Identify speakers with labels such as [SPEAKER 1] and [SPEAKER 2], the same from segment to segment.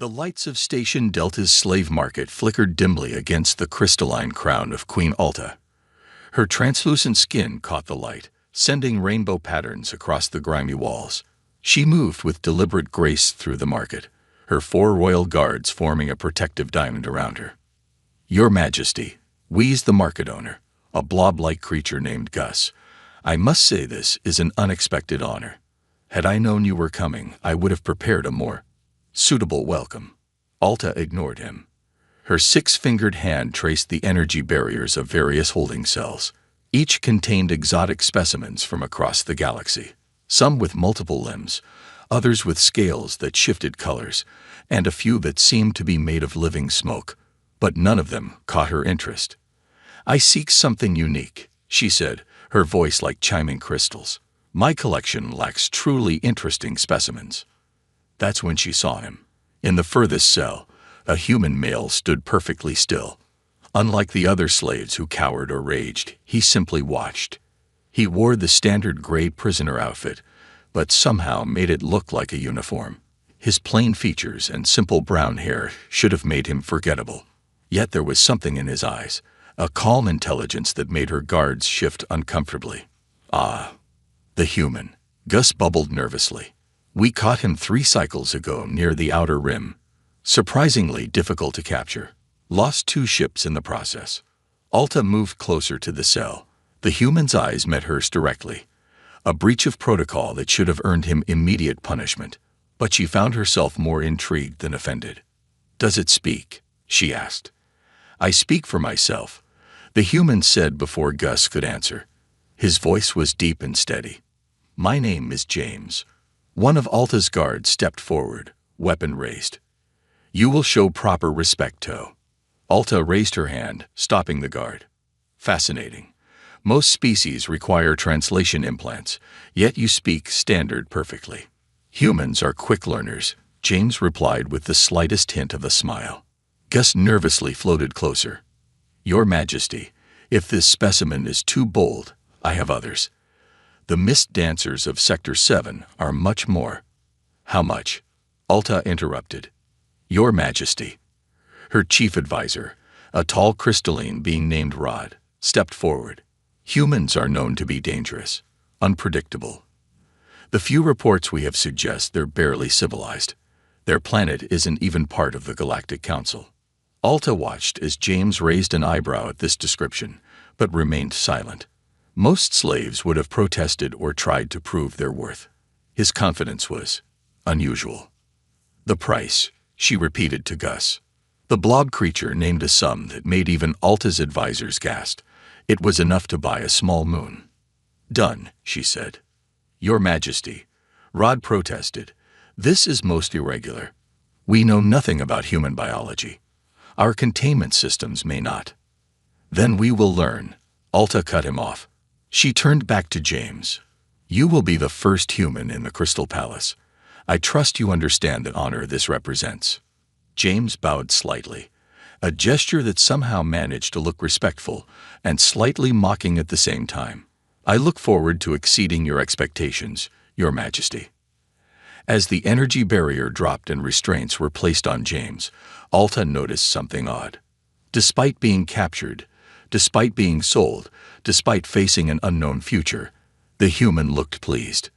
[SPEAKER 1] The lights of Station Delta's slave market flickered dimly against the crystalline crown of Queen Alta. Her translucent skin caught the light, sending rainbow patterns across the grimy walls. She moved with deliberate grace through the market, her 4 royal guards forming a protective diamond around her. "Your Majesty," wheezed the market owner, a blob-like creature named Gus. "I must say this is an unexpected honor. Had I known you were coming, I would have prepared a more suitable welcome." Alta ignored him. Her 6-fingered hand traced the energy barriers of various holding cells. Each contained exotic specimens from across the galaxy, some with multiple limbs, others with scales that shifted colors, and a few that seemed to be made of living smoke. But none of them caught her interest. "I seek something unique," she said, her voice like chiming crystals. "My collection lacks truly interesting specimens." That's when she saw him. In the furthest cell, a human male stood perfectly still. Unlike the other slaves who cowered or raged, he simply watched. He wore the standard gray prisoner outfit, but somehow made it look like a uniform. His plain features and simple brown hair should have made him forgettable. Yet there was something in his eyes, a calm intelligence that made her guards shift uncomfortably. "Ah, the human," Gus bubbled nervously. "We caught him 3 cycles ago near the outer rim. Surprisingly difficult to capture. Lost 2 ships in the process." Alta moved closer to the cell. The human's eyes met hers directly. A breach of protocol that should have earned him immediate punishment. But she found herself more intrigued than offended. "Does it speak?" she asked. "I speak for myself," the human said before Gus could answer. His voice was deep and steady. "My name is James." One of Alta's guards stepped forward, weapon raised. "You will show proper respect, Toe." Alta raised her hand, stopping the guard. "Fascinating. Most species require translation implants, yet you speak standard perfectly." "Humans are quick learners," James replied with the slightest hint of a smile. Gus nervously floated closer. "Your Majesty, if this specimen is too bold, I have others. The mist dancers of Sector 7 are much more." "How much?" Alta interrupted. "Your Majesty." Her chief advisor, a tall crystalline being named Rod, stepped forward. "Humans are known to be dangerous, unpredictable. The few reports we have suggest they're barely civilized. Their planet isn't even part of the Galactic Council." Alta watched as James raised an eyebrow at this description, but remained silent. Most slaves would have protested or tried to prove their worth. His confidence was unusual. "The price," she repeated to Gus. The blob creature named a sum that made even Alta's advisors gasp. It was enough to buy a small moon. "Done," she said. "Your Majesty," Rod protested, "this is most irregular. We know nothing about human biology. Our containment systems may not." "Then we will learn," Alta cut him off. She turned back to James. "You will be the first human in the Crystal Palace. I trust you understand the honor this represents." James bowed slightly, a gesture that somehow managed to look respectful and slightly mocking at the same time. "I look forward to exceeding your expectations, Your Majesty." As the energy barrier dropped and restraints were placed on James, Alta noticed something odd. Despite being captured, despite being sold, despite facing an unknown future, the human looked pleased.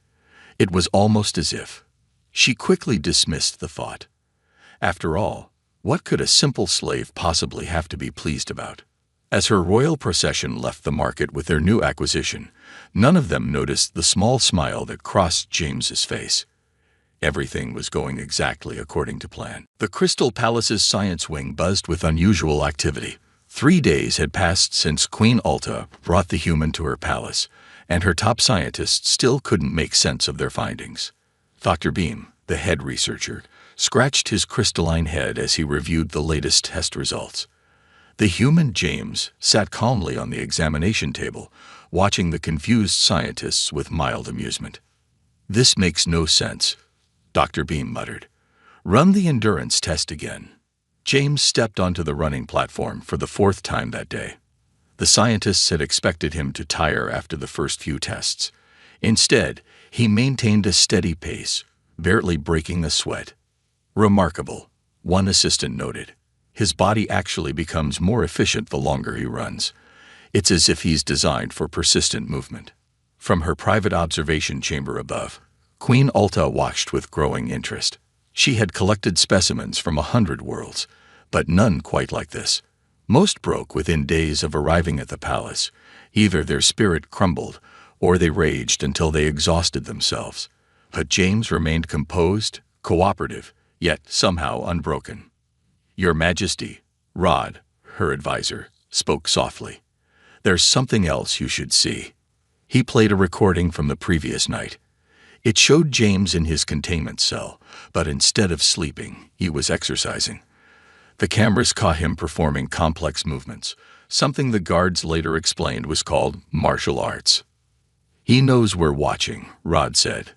[SPEAKER 1] It was almost as if. She quickly dismissed the thought. After all, what could a simple slave possibly have to be pleased about? As her royal procession left the market with their new acquisition, none of them noticed the small smile that crossed James's face. Everything was going exactly according to plan. The Crystal Palace's science wing buzzed with unusual activity. 3 days had passed since Queen Alta brought the human to her palace, and her top scientists still couldn't make sense of their findings. Dr. Beam, the head researcher, scratched his crystalline head as he reviewed the latest test results. The human James sat calmly on the examination table, watching the confused scientists with mild amusement. "This makes no sense," Dr. Beam muttered. "Run the endurance test again." James stepped onto the running platform for the 4th time that day. The scientists had expected him to tire after the first few tests. Instead, he maintained a steady pace, barely breaking a sweat. "Remarkable," One assistant noted. His body actually becomes more efficient the longer he runs. It's as if he's designed for persistent movement. From her private observation chamber above, Queen Ulta watched with growing interest. She had collected specimens from 100 worlds, but none quite like this. Most broke within days of arriving at the palace. Either their spirit crumbled, or they raged until they exhausted themselves. But James remained composed, cooperative, yet somehow unbroken. "Your Majesty," Rod, her advisor, spoke softly. "There's something else you should see." He played a recording from the previous night. It showed James in his containment cell, but instead of sleeping, he was exercising. The cameras caught him performing complex movements, something the guards later explained was called martial arts. "He knows we're watching," Rod said.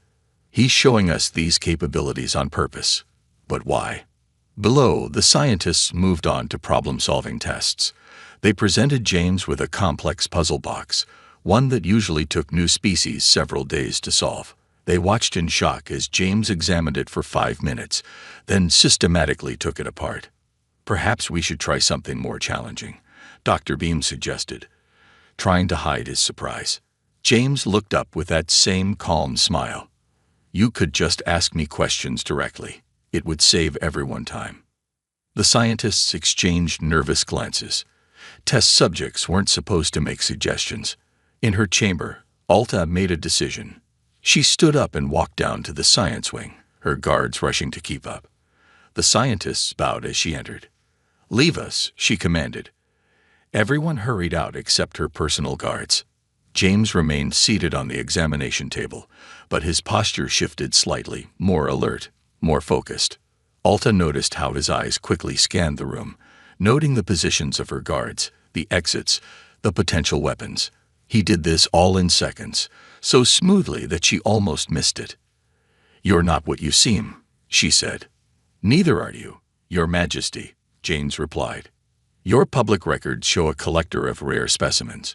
[SPEAKER 1] "He's showing us these capabilities on purpose. But why?" Below, the scientists moved on to problem-solving tests. They presented James with a complex puzzle box, one that usually took new species several days to solve. They watched in shock as James examined it for 5 minutes, then systematically took it apart. "Perhaps we should try something more challenging," Dr. Beam suggested, trying to hide his surprise. James looked up with that same calm smile. "You could just ask me questions directly. It would save everyone time." The scientists exchanged nervous glances. Test subjects weren't supposed to make suggestions. In her chamber, Ulta made a decision. She stood up and walked down to the science wing, her guards rushing to keep up. The scientists bowed as she entered. "Leave us," she commanded. Everyone hurried out except her personal guards. James remained seated on the examination table, but his posture shifted slightly, more alert, more focused. Ulta noticed how his eyes quickly scanned the room, noting the positions of her guards, the exits, the potential weapons. He did this all in seconds, so smoothly that she almost missed it. "You're not what you seem," she said. "Neither are you, Your Majesty," James replied. "Your public records show a collector of rare specimens.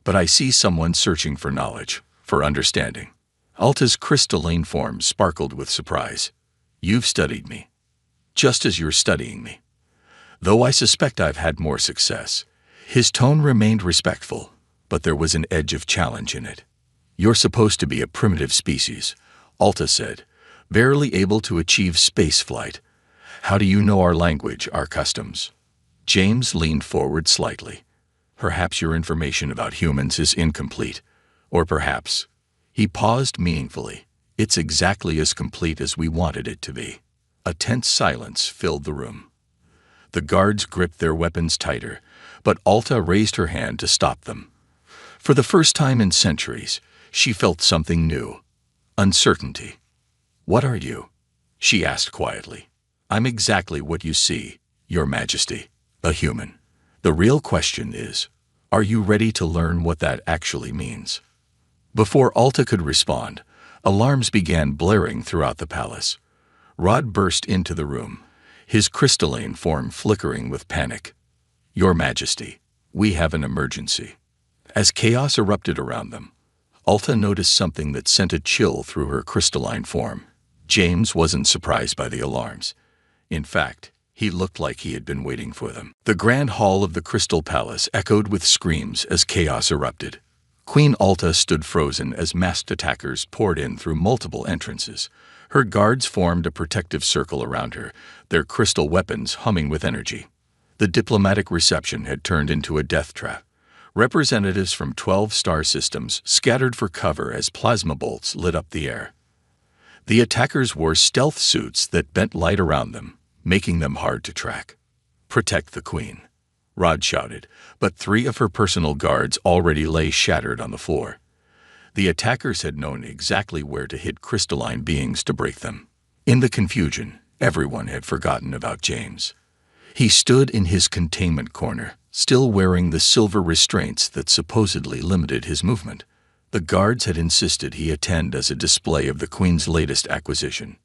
[SPEAKER 1] But I see someone searching for knowledge, for understanding." Ulta's crystalline form sparkled with surprise. "You've studied me, just as you're studying me. Though I suspect I've had more success." His tone remained respectful, but there was an edge of challenge in it. "You're supposed to be a primitive species," Ulta said, "barely able to achieve spaceflight. How do you know our language, our customs?" James leaned forward slightly. "Perhaps your information about humans is incomplete. Or perhaps—" He paused meaningfully. "It's exactly as complete as we wanted it to be." A tense silence filled the room. The guards gripped their weapons tighter, but Ulta raised her hand to stop them. For the first time in centuries, she felt something new. Uncertainty. "What are you?" she asked quietly. "I'm exactly what you see, Your Majesty, a human. The real question is, are you ready to learn what that actually means?" Before Ulta could respond, alarms began blaring throughout the palace. Rod burst into the room, his crystalline form flickering with panic. "Your Majesty, we have an emergency." As chaos erupted around them, Ulta noticed something that sent a chill through her crystalline form. James wasn't surprised by the alarms. In fact, he looked like he had been waiting for them. The grand hall of the Crystal Palace echoed with screams as chaos erupted. Queen Ulta stood frozen as masked attackers poured in through multiple entrances. Her guards formed a protective circle around her, their crystal weapons humming with energy. The diplomatic reception had turned into a death trap. Representatives from 12 star systems scattered for cover as plasma bolts lit up the air. The attackers wore stealth suits that bent light around them, making them hard to track. "Protect the Queen," Rod shouted, but 3 of her personal guards already lay shattered on the floor. The attackers had known exactly where to hit crystalline beings to break them. In the confusion, everyone had forgotten about James. He stood in his containment corner, still wearing the silver restraints that supposedly limited his movement. The guards had insisted he attend as a display of the Queen's latest acquisition.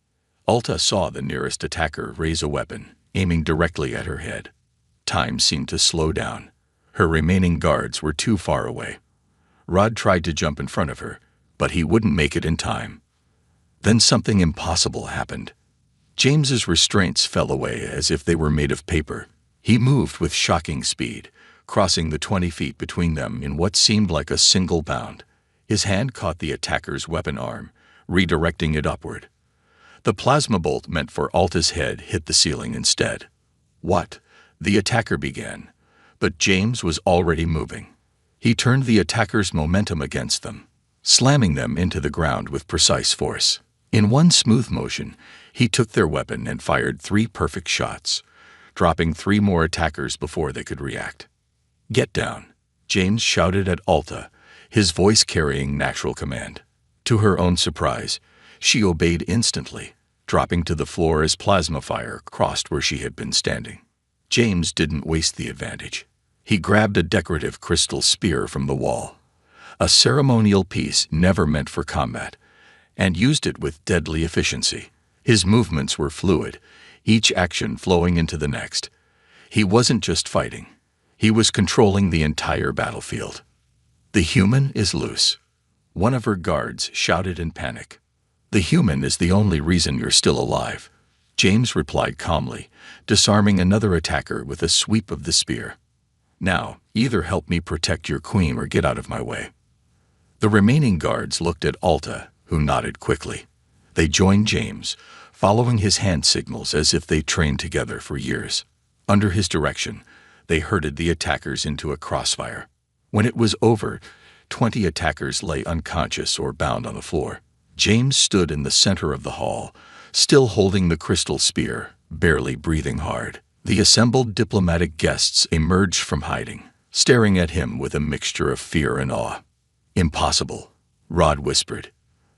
[SPEAKER 1] Ulta saw the nearest attacker raise a weapon, aiming directly at her head. Time seemed to slow down. Her remaining guards were too far away. Rod tried to jump in front of her, but he wouldn't make it in time. Then something impossible happened. James's restraints fell away as if they were made of paper. He moved with shocking speed, crossing the 20 feet between them in what seemed like a single bound. His hand caught the attacker's weapon arm, redirecting it upward. The plasma bolt meant for Alta's head hit the ceiling instead. What? The attacker began, but James was already moving. He turned the attacker's momentum against them, slamming them into the ground with precise force. In one smooth motion, he took their weapon and fired 3 perfect shots, dropping 3 more attackers before they could react. "Get down," James shouted at Alta, his voice carrying natural command. To her own surprise, she obeyed instantly, dropping to the floor as plasma fire crossed where she had been standing. James didn't waste the advantage. He grabbed a decorative crystal spear from the wall, a ceremonial piece never meant for combat, and used it with deadly efficiency. His movements were fluid, each action flowing into the next. He wasn't just fighting. He was controlling the entire battlefield. "The human is loose," one of her guards shouted in panic. "The human is the only reason you're still alive," James replied calmly, disarming another attacker with a sweep of the spear. "Now, either help me protect your queen or get out of my way." The remaining guards looked at Alta, who nodded quickly. They joined James, following his hand signals as if they trained together for years. Under his direction, they herded the attackers into a crossfire. When it was over, 20 attackers lay unconscious or bound on the floor. James stood in the center of the hall, still holding the crystal spear, barely breathing hard. The assembled diplomatic guests emerged from hiding, staring at him with a mixture of fear and awe. "Impossible," Rod whispered.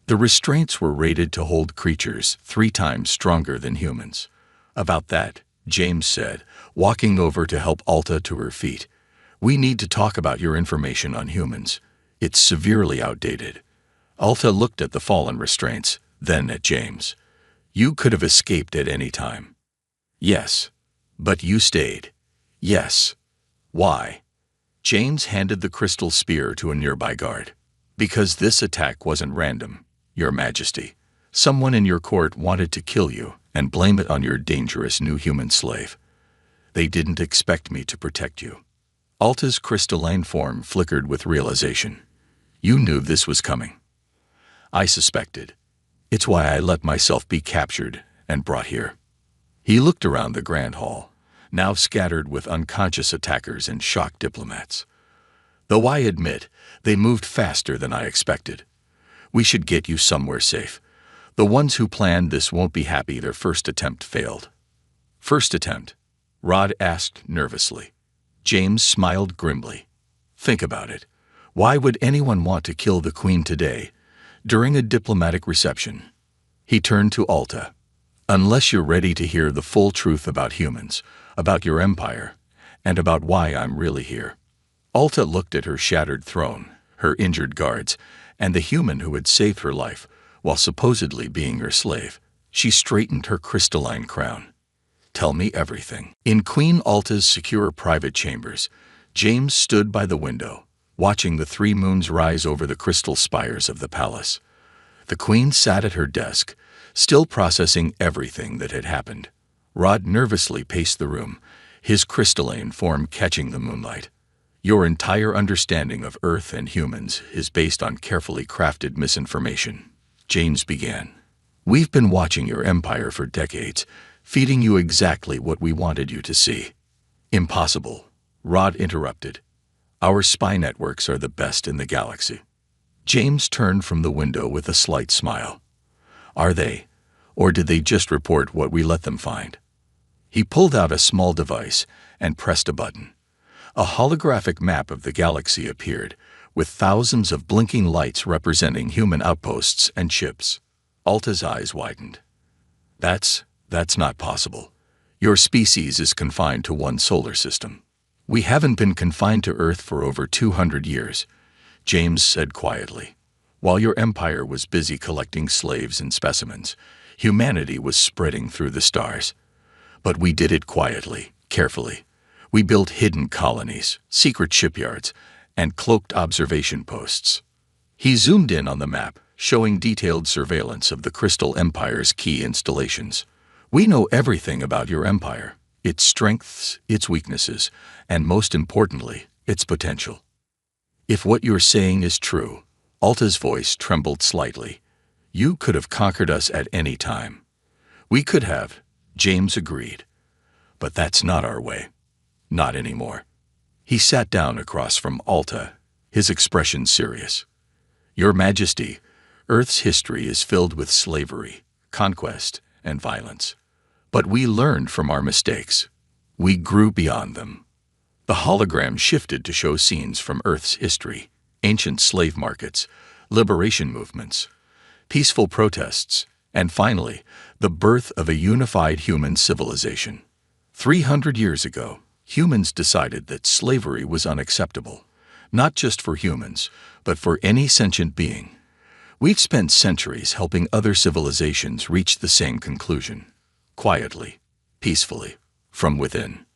[SPEAKER 1] The restraints were rated to hold creatures 3 times stronger than humans. "About that," James said, walking over to help Alta to her feet. "We need to talk about your information on humans. It's severely outdated." Alta looked at the fallen restraints, then at James. "You could have escaped at any time." "Yes. But you stayed." "Yes." "Why?" James handed the crystal spear to a nearby guard. "Because this attack wasn't random, Your Majesty. Someone in your court wanted to kill you and blame it on your dangerous new human slave. They didn't expect me to protect you." Alta's crystalline form flickered with realization. "You knew this was coming." "I suspected. It's why I let myself be captured and brought here." He looked around the grand hall, now scattered with unconscious attackers and shocked diplomats. "Though I admit, they moved faster than I expected. We should get you somewhere safe. The ones who planned this won't be happy their first attempt failed." "First attempt?" Rod asked nervously. James smiled grimly. "Think about it. Why would anyone want to kill the Queen today, during a diplomatic reception?" He turned to Alta. "Unless you're ready to hear the full truth about humans, about your empire, and about why I'm really here." Alta looked at her shattered throne, her injured guards, and the human who had saved her life, while supposedly being her slave. She straightened her crystalline crown. "Tell me everything." In Queen Alta's secure private chambers, James stood by the window, watching the 3 moons rise over the crystal spires of the palace. The Queen sat at her desk, still processing everything that had happened. Rod nervously paced the room, his crystalline form catching the moonlight. "Your entire understanding of Earth and humans is based on carefully crafted misinformation," James began. "We've been watching your empire for decades, feeding you exactly what we wanted you to see." "Impossible," Rod interrupted. "Our spy networks are the best in the galaxy." James turned from the window with a slight smile. "Are they? Or did they just report what we let them find?" He pulled out a small device and pressed a button. A holographic map of the galaxy appeared, with thousands of blinking lights representing human outposts and ships. Alta's eyes widened. That's not possible. Your species is confined to one solar system." "We haven't been confined to Earth for over 200 years," James said quietly. "While your empire was busy collecting slaves and specimens, humanity was spreading through the stars. But we did it quietly, carefully. We built hidden colonies, secret shipyards, and cloaked observation posts." He zoomed in on the map, showing detailed surveillance of the Crystal Empire's key installations. We know everything about your empire, its strengths, its weaknesses, and most importantly, its potential. If what you're saying is true, Alta's voice trembled slightly, you could have conquered us at any time. We could have, James agreed. But that's not our way. Not anymore. He sat down across from Alta, his expression serious. Your Majesty, Earth's history is filled with slavery, conquest, and violence. But we learned from our mistakes. We grew beyond them. The hologram shifted to show scenes from Earth's history, ancient slave markets, liberation movements, peaceful protests, and finally, the birth of a unified human civilization. 300 years ago, humans decided that slavery was unacceptable, not just for humans, but for any sentient being. We've spent centuries helping other civilizations reach the same conclusion, quietly, peacefully, from within.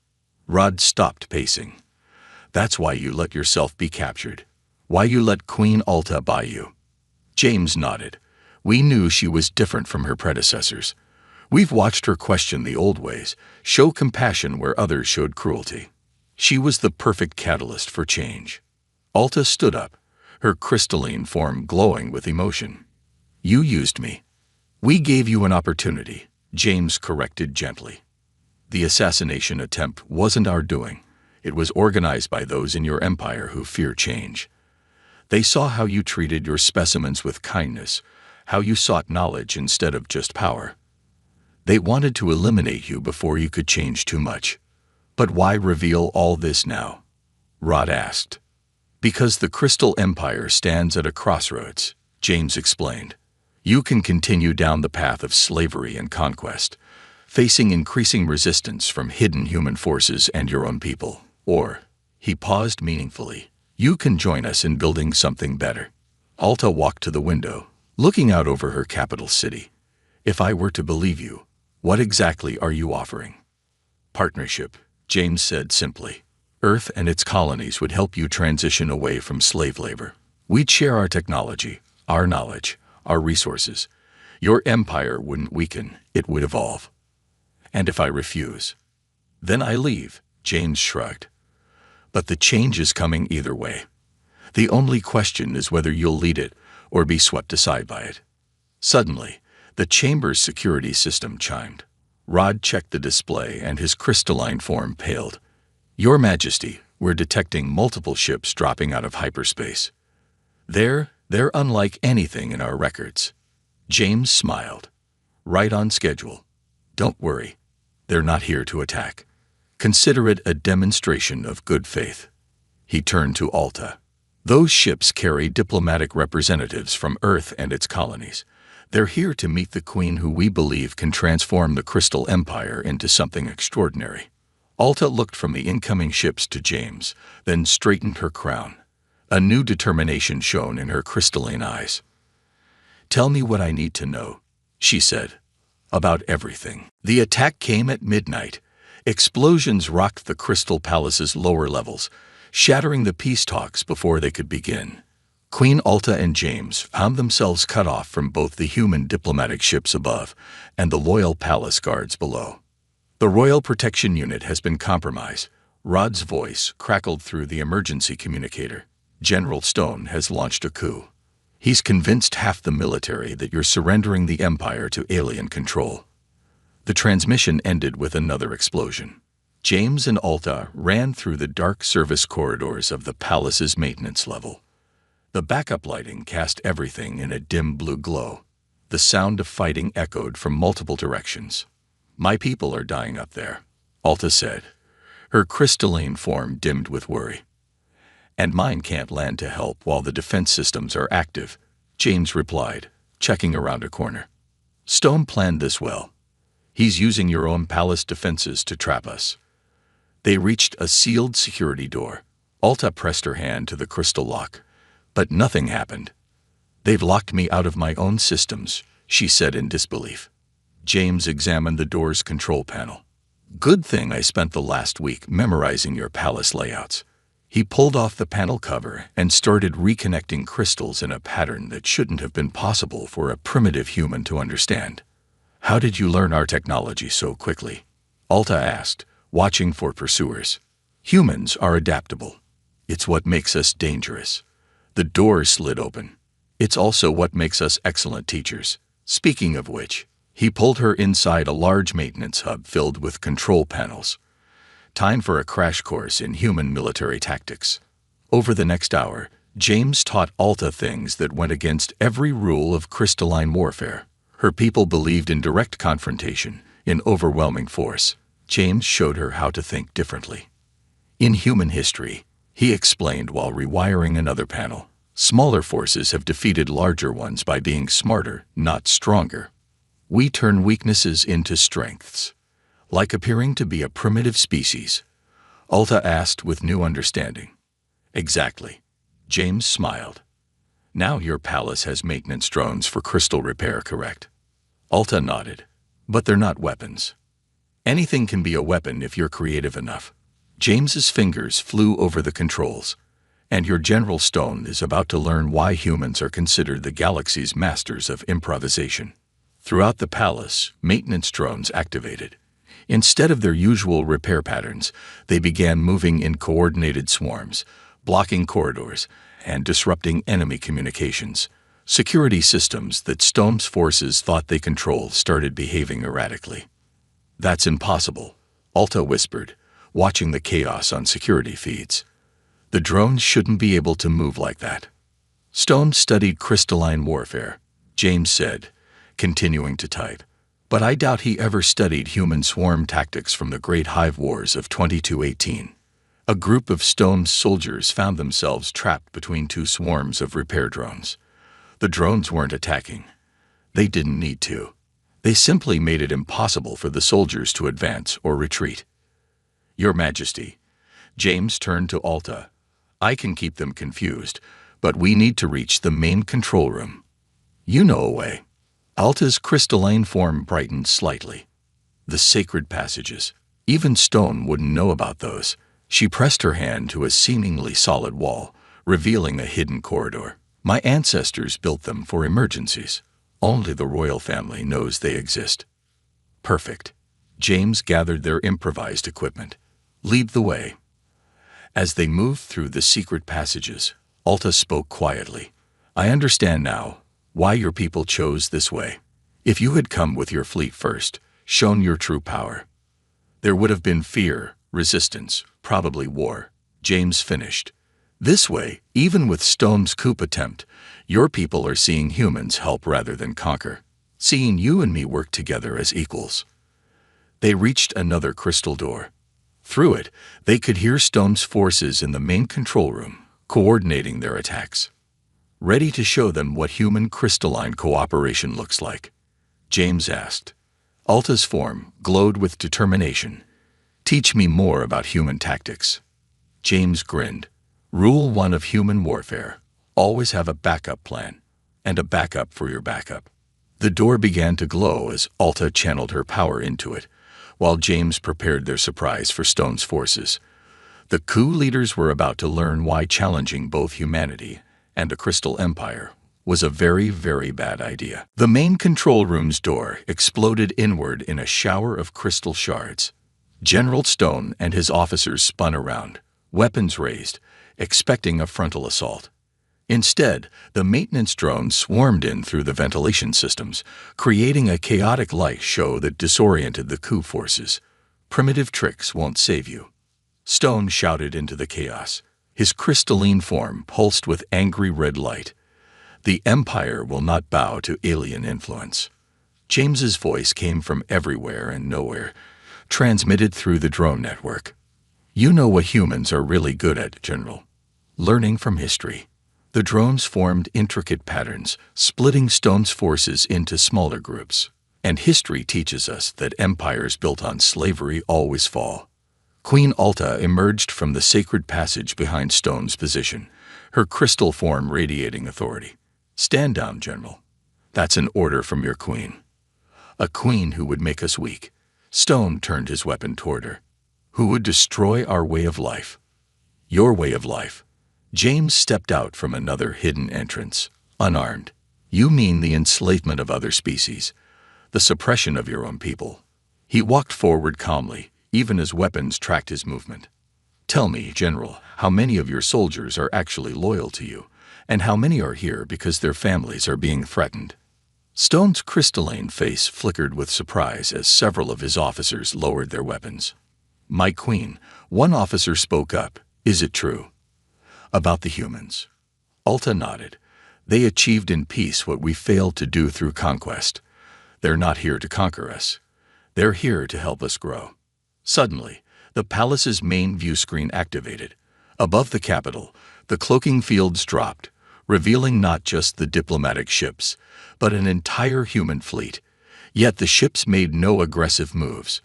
[SPEAKER 1] Rod stopped pacing. That's why you let yourself be captured. Why you let Queen Alta buy you. James nodded. We knew she was different from her predecessors. We've watched her question the old ways, show compassion where others showed cruelty. She was the perfect catalyst for change. Alta stood up, her crystalline form glowing with emotion. You used me. We gave you an opportunity, James corrected gently. The assassination attempt wasn't our doing. It was organized by those in your empire who fear change. They saw how you treated your specimens with kindness, how you sought knowledge instead of just power. They wanted to eliminate you before you could change too much. But why reveal all this now? Rod asked. Because the Crystal Empire stands at a crossroads, James explained. You can continue down the path of slavery and conquest, facing increasing resistance from hidden human forces and your own people. Or, he paused meaningfully, you can join us in building something better. Alta walked to the window, looking out over her capital city. If I were to believe you, what exactly are you offering? Partnership, James said simply. Earth and its colonies would help you transition away from slave labor. We'd share our technology, our knowledge, our resources. Your empire wouldn't weaken, it would evolve. And if I refuse? Then I leave, James shrugged. But the change is coming either way. The only question is whether you'll lead it or be swept aside by it. Suddenly, the chamber's security system chimed. Rod checked the display and his crystalline form paled. Your Majesty, we're detecting multiple ships dropping out of hyperspace. They're unlike anything in our records. James smiled. Right on schedule. Don't worry. They're not here to attack. Consider it a demonstration of good faith. He turned to Alta. Those ships carry diplomatic representatives from Earth and its colonies. They're here to meet the Queen who we believe can transform the Crystal Empire into something extraordinary. Alta looked from the incoming ships to James, then straightened her crown. A new determination shone in her crystalline eyes. Tell me what I need to know, she said. About everything. The attack came at midnight. Explosions rocked the Crystal Palace's lower levels, shattering the peace talks before they could begin. Queen Alta and James found themselves cut off from both the human diplomatic ships above and the loyal palace guards below. The Royal Protection Unit has been compromised. Rod's voice crackled through the emergency communicator. General Stone has launched a coup. He's convinced half the military that you're surrendering the Empire to alien control. The transmission ended with another explosion. James and Alta ran through the dark service corridors of the palace's maintenance level. The backup lighting cast everything in a dim blue glow. The sound of fighting echoed from multiple directions. My people are dying up there, Alta said. Her crystalline form dimmed with worry. And mine can't land to help while the defense systems are active, James replied, checking around a corner. Stone planned this well. He's using your own palace defenses to trap us. They reached a sealed security door. Alta pressed her hand to the crystal lock. But nothing happened. They've locked me out of my own systems, she said in disbelief. James examined the door's control panel. Good thing I spent the last week memorizing your palace layouts. He pulled off the panel cover and started reconnecting crystals in a pattern that shouldn't have been possible for a primitive human to understand. How did you learn our technology so quickly? Alta asked, watching for pursuers. Humans are adaptable. It's what makes us dangerous. The door slid open. It's also what makes us excellent teachers. Speaking of which, he pulled her inside a large maintenance hub filled with control panels. Time for a crash course in human military tactics. Over the next hour, James taught Alta things that went against every rule of crystalline warfare. Her people believed in direct confrontation, in overwhelming force. James showed her how to think differently. In human history, he explained while rewiring another panel, smaller forces have defeated larger ones by being smarter, not stronger. We turn weaknesses into strengths. Like appearing to be a primitive species, Alta asked with new understanding. Exactly. James smiled. Now your palace has maintenance drones for crystal repair, correct? Alta nodded. But they're not weapons. Anything can be a weapon if you're creative enough. James's fingers flew over the controls. And your General Stone is about to learn why humans are considered the galaxy's masters of improvisation. Throughout the palace, maintenance drones activated. Instead of their usual repair patterns, they began moving in coordinated swarms, blocking corridors and disrupting enemy communications. Security systems that Stone's forces thought they controlled started behaving erratically. That's impossible, Alta whispered, watching the chaos on security feeds. The drones shouldn't be able to move like that. Stone studied crystalline warfare, James said, continuing to type. But I doubt he ever studied human swarm tactics from the Great Hive Wars of 2218. A group of Stone's soldiers found themselves trapped between two swarms of repair drones. The drones weren't attacking. They didn't need to. They simply made it impossible for the soldiers to advance or retreat. Your Majesty, James turned to Alta. I can keep them confused, but we need to reach the main control room. You know a way. Alta's crystalline form brightened slightly. The sacred passages. Even Stone wouldn't know about those. She pressed her hand to a seemingly solid wall, revealing a hidden corridor. My ancestors built them for emergencies. Only the royal family knows they exist. Perfect. James gathered their improvised equipment. Lead the way. As they moved through the secret passages, Alta spoke quietly. I understand now why your people chose this way. If you had come with your fleet first, shown your true power, there would have been fear, resistance, probably war. James finished. This way, even with Stone's coup attempt, your people are seeing humans help rather than conquer, seeing you and me work together as equals. They reached another crystal door. Through it, they could hear Stone's forces in the main control room, coordinating their attacks. Ready to show them what human crystalline cooperation looks like? James asked. Alta's form glowed with determination. Teach me more about human tactics. James grinned. Rule 1 of human warfare. Always have a backup plan. And a backup for your backup. The door began to glow as Alta channeled her power into it, while James prepared their surprise for Stone's forces. The coup leaders were about to learn why challenging both humanity and a crystal empire was a very, very bad idea. The main control room's door exploded inward in a shower of crystal shards. General Stone and his officers spun around, weapons raised, expecting a frontal assault. Instead, the maintenance drones swarmed in through the ventilation systems, creating a chaotic light show that disoriented the coup forces. Primitive tricks won't save you. Stone shouted into the chaos. His crystalline form pulsed with angry red light. The Empire will not bow to alien influence. James's voice came from everywhere and nowhere, transmitted through the drone network. You know what humans are really good at, General. Learning from history. The drones formed intricate patterns, splitting Stone's forces into smaller groups. And history teaches us that empires built on slavery always fall. Queen Alta emerged from the sacred passage behind Stone's position, her crystal form radiating authority. Stand down, General. That's an order from your queen. A queen who would make us weak. Stone turned his weapon toward her. Who would destroy our way of life. Your way of life. James stepped out from another hidden entrance, unarmed. You mean the enslavement of other species. the suppression of your own people. He walked forward calmly, even as weapons tracked his movement. Tell me, General, how many of your soldiers are actually loyal to you, and how many are here because their families are being threatened? Stone's crystalline face flickered with surprise as several of his officers lowered their weapons. My queen, one officer spoke up. Is it true? About the humans. Alta nodded. They achieved in peace what we failed to do through conquest. They're not here to conquer us. They're here to help us grow. Suddenly, the palace's main view screen activated. Above the capital, the cloaking fields dropped, revealing not just the diplomatic ships, but an entire human fleet. Yet the ships made no aggressive moves.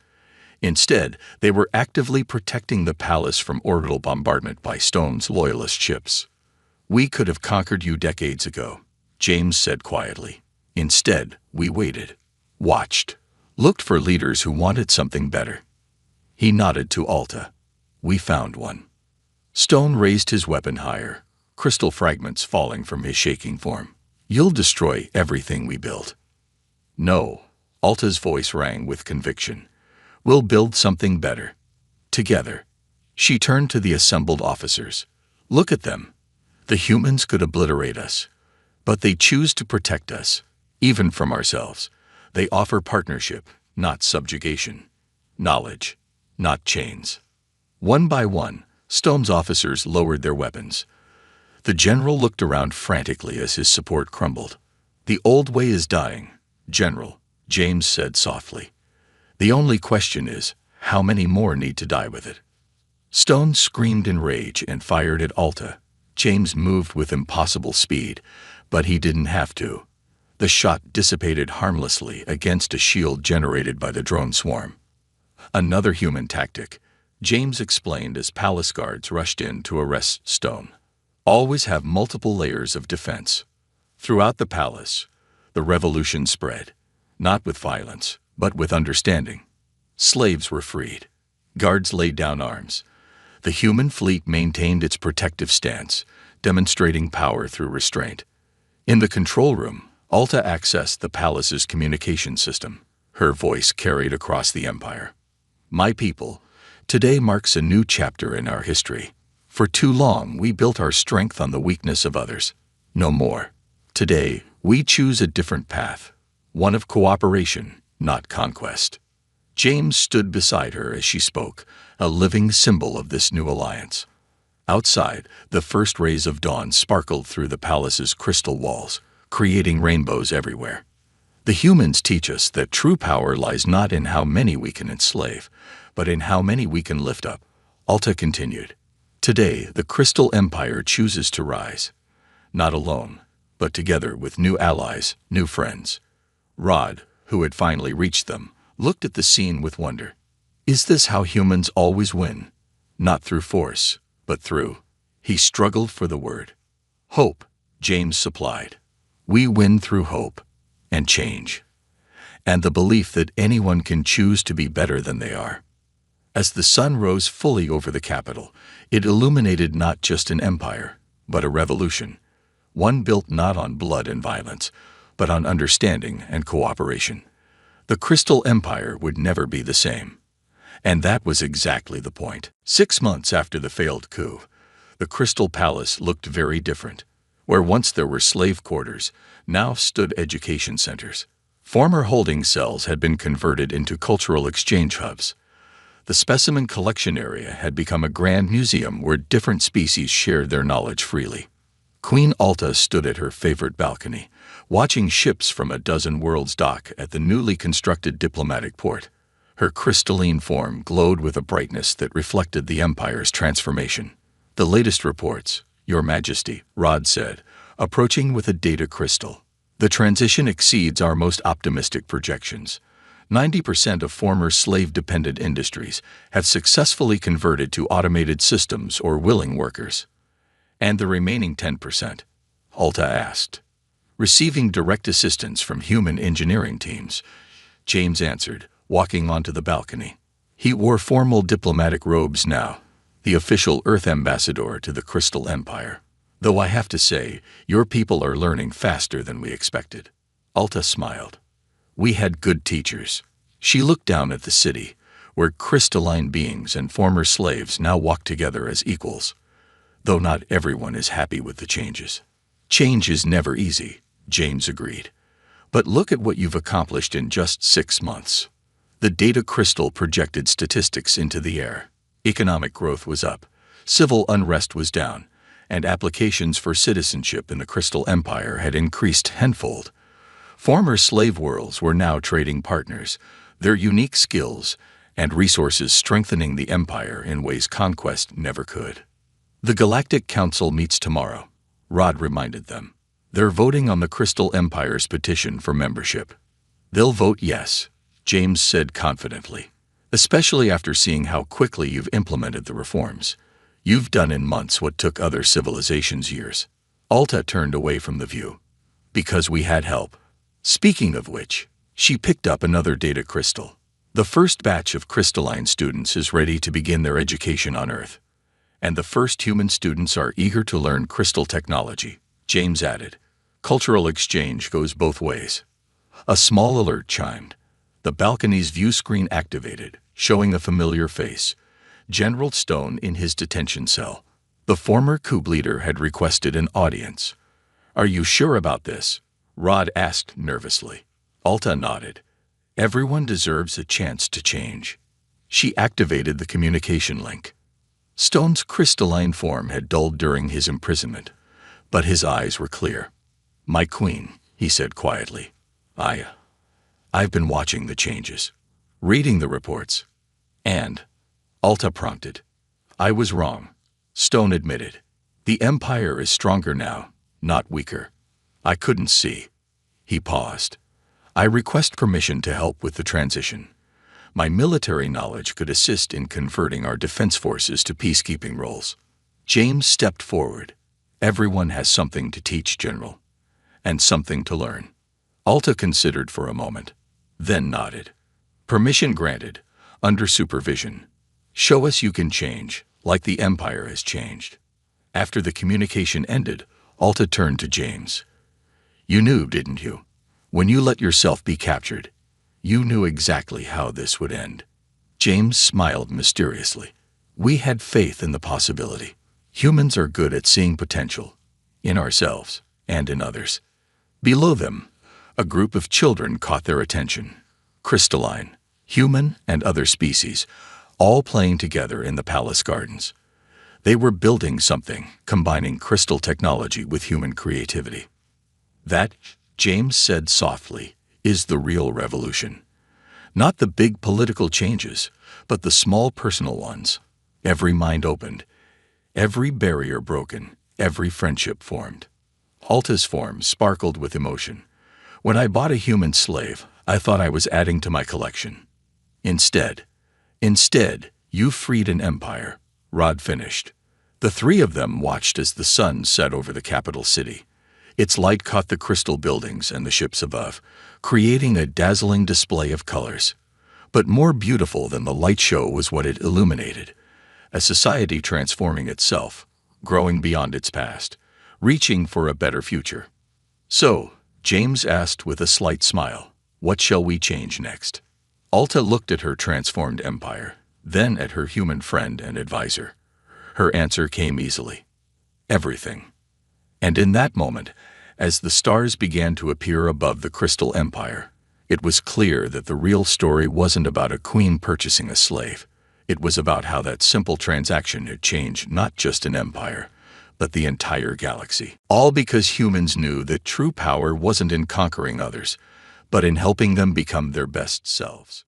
[SPEAKER 1] Instead, they were actively protecting the palace from orbital bombardment by Stone's loyalist ships. We could have conquered you decades ago, James said quietly. Instead, we waited, watched, looked for leaders who wanted something better. He nodded to Alta. We found one. Stone raised his weapon higher, crystal fragments falling from his shaking form. You'll destroy everything we built. No, Alta's voice rang with conviction. We'll build something better. Together. She turned to the assembled officers. Look at them. The humans could obliterate us, but they choose to protect us, even from ourselves. They offer partnership, not subjugation. Knowledge, not chains. One by one, Stone's officers lowered their weapons. The general looked around frantically as his support crumbled. The old way is dying, General, James said softly. The only question is, how many more need to die with it? Stone screamed in rage and fired at Alta. James moved with impossible speed, but he didn't have to. The shot dissipated harmlessly against a shield generated by the drone swarm. Another human tactic, James explained as palace guards rushed in to arrest Stone. Always have multiple layers of defense. Throughout the palace, the revolution spread, not with violence, but with understanding. Slaves were freed. Guards laid down arms. The human fleet maintained its protective stance, demonstrating power through restraint. In the control room, Alta accessed the palace's communication system. Her voice carried across the empire. My people, today marks a new chapter in our history. For too long, we built our strength on the weakness of others. No more. Today, we choose a different path, one of cooperation, not conquest. James stood beside her as she spoke, a living symbol of this new alliance. Outside, the first rays of dawn sparkled through the palace's crystal walls, creating rainbows everywhere. The humans teach us that true power lies not in how many we can enslave, but in how many we can lift up. Alta continued. Today, the Crystal Empire chooses to rise, not alone, but together with new allies, new friends. Rod, who had finally reached them, looked at the scene with wonder. Is this how humans always win? Not through force, but through. He struggled for the word. Hope, James supplied. We win through hope and change, and the belief that anyone can choose to be better than they are. As the sun rose fully over the capital, it illuminated not just an empire, but a revolution, one built not on blood and violence, but on understanding and cooperation. The Crystal Empire would never be the same. And that was exactly the point. 6 months after the failed coup, the Crystal Palace looked very different. Where once there were slave quarters, now stood education centers. Former holding cells had been converted into cultural exchange hubs. The specimen collection area had become a grand museum where different species shared their knowledge freely. Queen Alta stood at her favorite balcony, watching ships from a dozen worlds dock at the newly constructed diplomatic port. Her crystalline form glowed with a brightness that reflected the empire's transformation. The latest reports, Your Majesty, Rod said, approaching with a data crystal. The transition exceeds our most optimistic projections. 90% of former slave-dependent industries have successfully converted to automated systems or willing workers. And the remaining 10%? Alta asked. Receiving direct assistance from human engineering teams, James answered, walking onto the balcony. He wore formal diplomatic robes now, the official Earth ambassador to the Crystal Empire. Though I have to say, your people are learning faster than we expected. Alta smiled. We had good teachers. She looked down at the city, where crystalline beings and former slaves now walk together as equals. Though not everyone is happy with the changes. Change is never easy, James agreed. But look at what you've accomplished in just 6 months. The data crystal projected statistics into the air. Economic growth was up, civil unrest was down, and applications for citizenship in the Crystal Empire had increased tenfold. Former slave worlds were now trading partners, their unique skills and resources strengthening the empire in ways conquest never could. The Galactic Council meets tomorrow, Rod reminded them. They're voting on the Crystal Empire's petition for membership. They'll vote yes, James said confidently, especially after seeing how quickly you've implemented the reforms. You've done in months what took other civilizations years. Alta turned away from the view. Because we had help. Speaking of which, she picked up another data crystal. The first batch of crystalline students is ready to begin their education on Earth. And the first human students are eager to learn crystal technology, James added. Cultural exchange goes both ways. A small alert chimed. The balcony's view screen activated, showing a familiar face. General Stone in his detention cell. The former coup leader had requested an audience. Are you sure about this? Rod asked nervously. Alta nodded. Everyone deserves a chance to change. She activated the communication link. Stone's crystalline form had dulled during his imprisonment, but his eyes were clear. My queen, he said quietly. I've been watching the changes, reading the reports, and, Alta prompted. I was wrong, Stone admitted. The Empire is stronger now, not weaker. I couldn't see. He paused. I request permission to help with the transition. My military knowledge could assist in converting our defense forces to peacekeeping roles. James stepped forward. Everyone has something to teach, General, and something to learn. Alta considered for a moment, then nodded. Permission granted, under supervision. Show us you can change, like the Empire has changed. After the communication ended, Alta turned to James. You knew, didn't you? When you let yourself be captured, you knew exactly how this would end. James smiled mysteriously. We had faith in the possibility. Humans are good at seeing potential, in ourselves and in others. Below them, a group of children caught their attention. Crystalline, human, and other species, all playing together in the palace gardens. They were building something, combining crystal technology with human creativity. That, James said softly, is the real revolution. Not the big political changes, but the small personal ones. Every mind opened, every barrier broken, every friendship formed. Alta's form sparkled with emotion. When I bought a human slave, I thought I was adding to my collection. Instead, you freed an empire, Rod finished. The three of them watched as the sun set over the capital city. Its light caught the crystal buildings and the ships above, creating a dazzling display of colors. But more beautiful than the light show was what it illuminated. A society transforming itself, growing beyond its past, reaching for a better future. So, James asked with a slight smile, what shall we change next? Alta looked at her transformed empire, then at her human friend and advisor. Her answer came easily. Everything. And in that moment, as the stars began to appear above the Crystal Empire, it was clear that the real story wasn't about a queen purchasing a slave. It was about how that simple transaction had changed not just an empire, but the entire galaxy. All because humans knew that true power wasn't in conquering others, but in helping them become their best selves.